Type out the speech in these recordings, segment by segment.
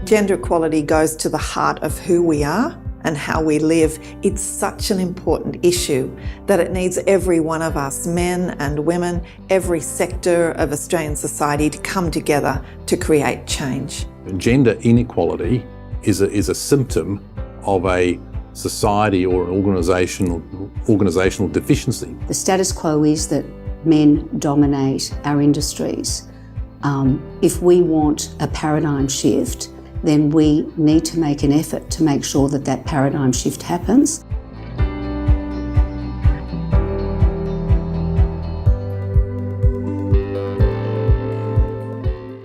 Gender equality goes to the heart of who we are and how we live. It's such an important issue that it needs every one of us, men and women, every sector of Australian society to come together to create change. Gender inequality is a symptom of a society or an organisational deficiency. The status quo is that men dominate our industries. If we want a paradigm shift, then we need to make an effort to make sure that that paradigm shift happens.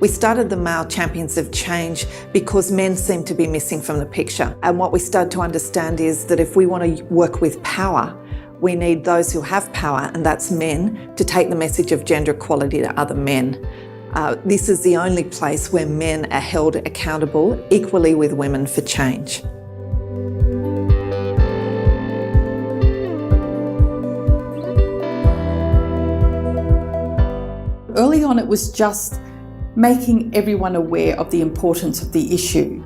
We started the Male Champions of Change because men seem to be missing from the picture. And what we started to understand is that if we want to work with power, we need those who have power, and that's men, to take the message of gender equality to other men. This is the only place where men are held accountable equally with women for change. Early on, it was just making everyone aware of the importance of the issue.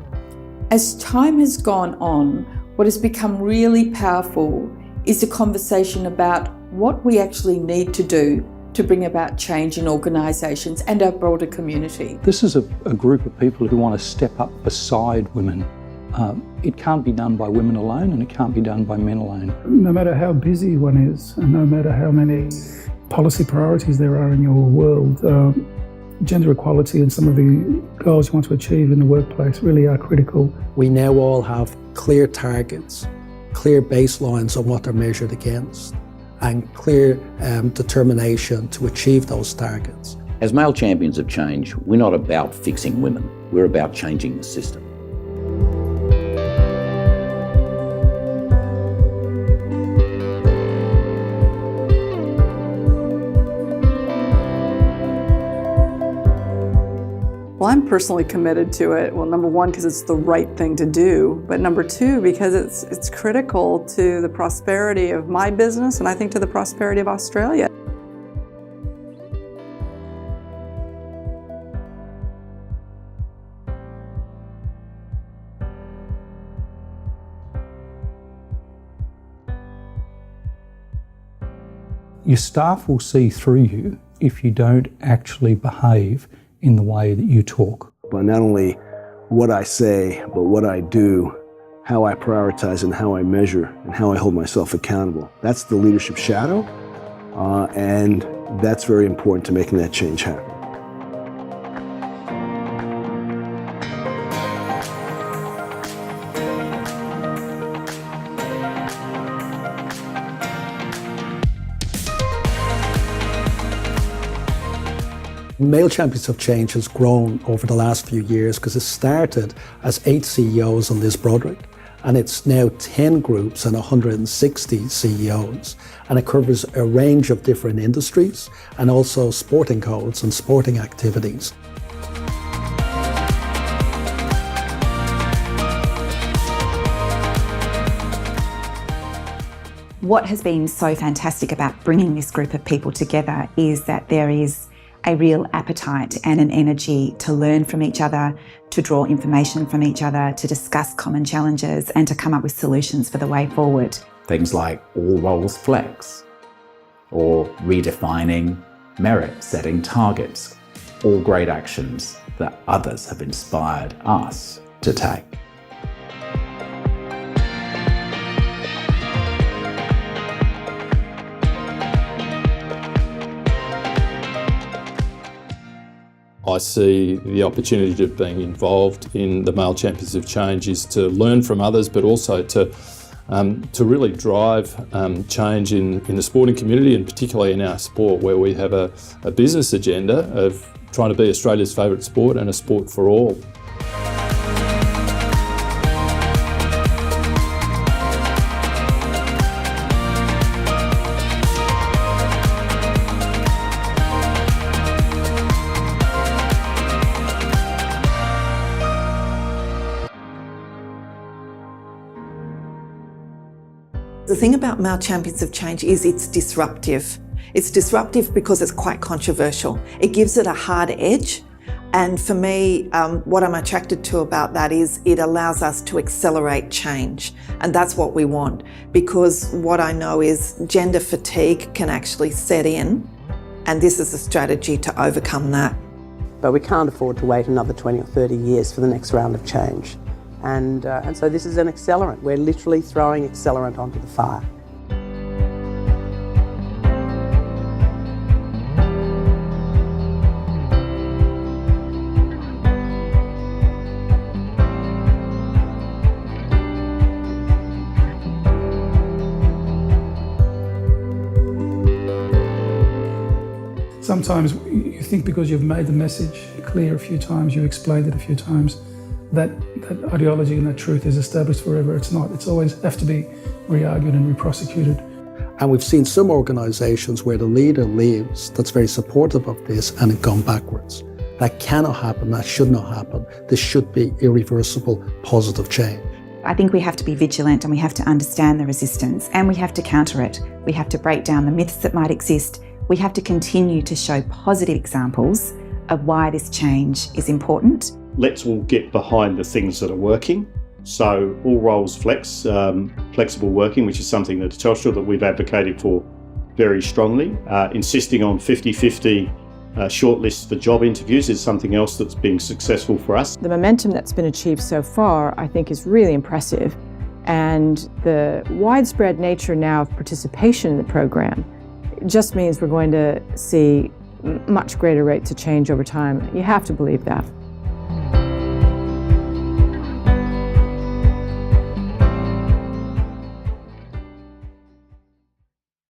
As time has gone on, what has become really powerful is the conversation about what we actually need to do to bring about change in organisations and our broader community. This is a group of people who want to step up beside women. It can't be done by women alone, and it can't be done by men alone. No matter how busy one is, and no matter how many policy priorities there are in your world, gender equality and some of the goals you want to achieve in the workplace really are critical. We now all have clear targets, clear baselines on what they're measured against, and clear determination to achieve those targets. As Male Champions of Change, we're not about fixing women, we're about changing the system. Well, I'm personally committed to it. Well, number one, because it's the right thing to do, but number two, because it's critical to the prosperity of my business and I think to the prosperity of Australia. Your staff will see through you if you don't actually behave in the way that you talk. But not only what I say, but what I do, how I prioritize and how I measure and how I hold myself accountable. That's the leadership shadow, and that's very important to making that change happen. Male Champions of Change has grown over the last few years because it started as 8 CEOs on Liz Broderick, and it's now 10 groups and 160 CEOs, and it covers a range of different industries and also sporting codes and sporting activities. What has been so fantastic about bringing this group of people together is that there is a real appetite and an energy to learn from each other, to draw information from each other, to discuss common challenges and to come up with solutions for the way forward. Things like all roles flex, or redefining merit, setting targets, all great actions that others have inspired us to take. I see the opportunity of being involved in the Male Champions of Change is to learn from others, but also to really drive change in the sporting community, and particularly in our sport, where we have a business agenda of trying to be Australia's favourite sport and a sport for all. The thing about Male Champions of Change is it's disruptive. It's disruptive because it's quite controversial. It gives it a hard edge, And for me, what I'm attracted to about that is it allows us to accelerate change. And that's what we want, because what I know is gender fatigue can actually set in, and this is a strategy to overcome that. But we can't afford to wait another 20 or 30 years for the next round of change. And so this is an accelerant. We're literally throwing accelerant onto the fire. Sometimes you think because you've made the message clear a few times, you've explained it a few times, that ideology and that truth is established forever. It's not. It's always have to be re-argued and re-prosecuted. And we've seen some organisations where the leader leaves that's very supportive of this and it gone backwards. That cannot happen. That should not happen. This should be irreversible, positive change. I think we have to be vigilant and we have to understand the resistance and we have to counter it. We have to break down the myths that might exist. We have to continue to show positive examples of why this change is important. Let's all get behind the things that are working. So all roles flex, flexible working, which is something that Telstra that we've advocated for very strongly. Insisting on 50-50 shortlists for job interviews is something else that's been successful for us. The momentum that's been achieved so far, I think, is really impressive. And the widespread nature now of participation in the program just means we're going to see much greater rates of change over time. You have to believe that.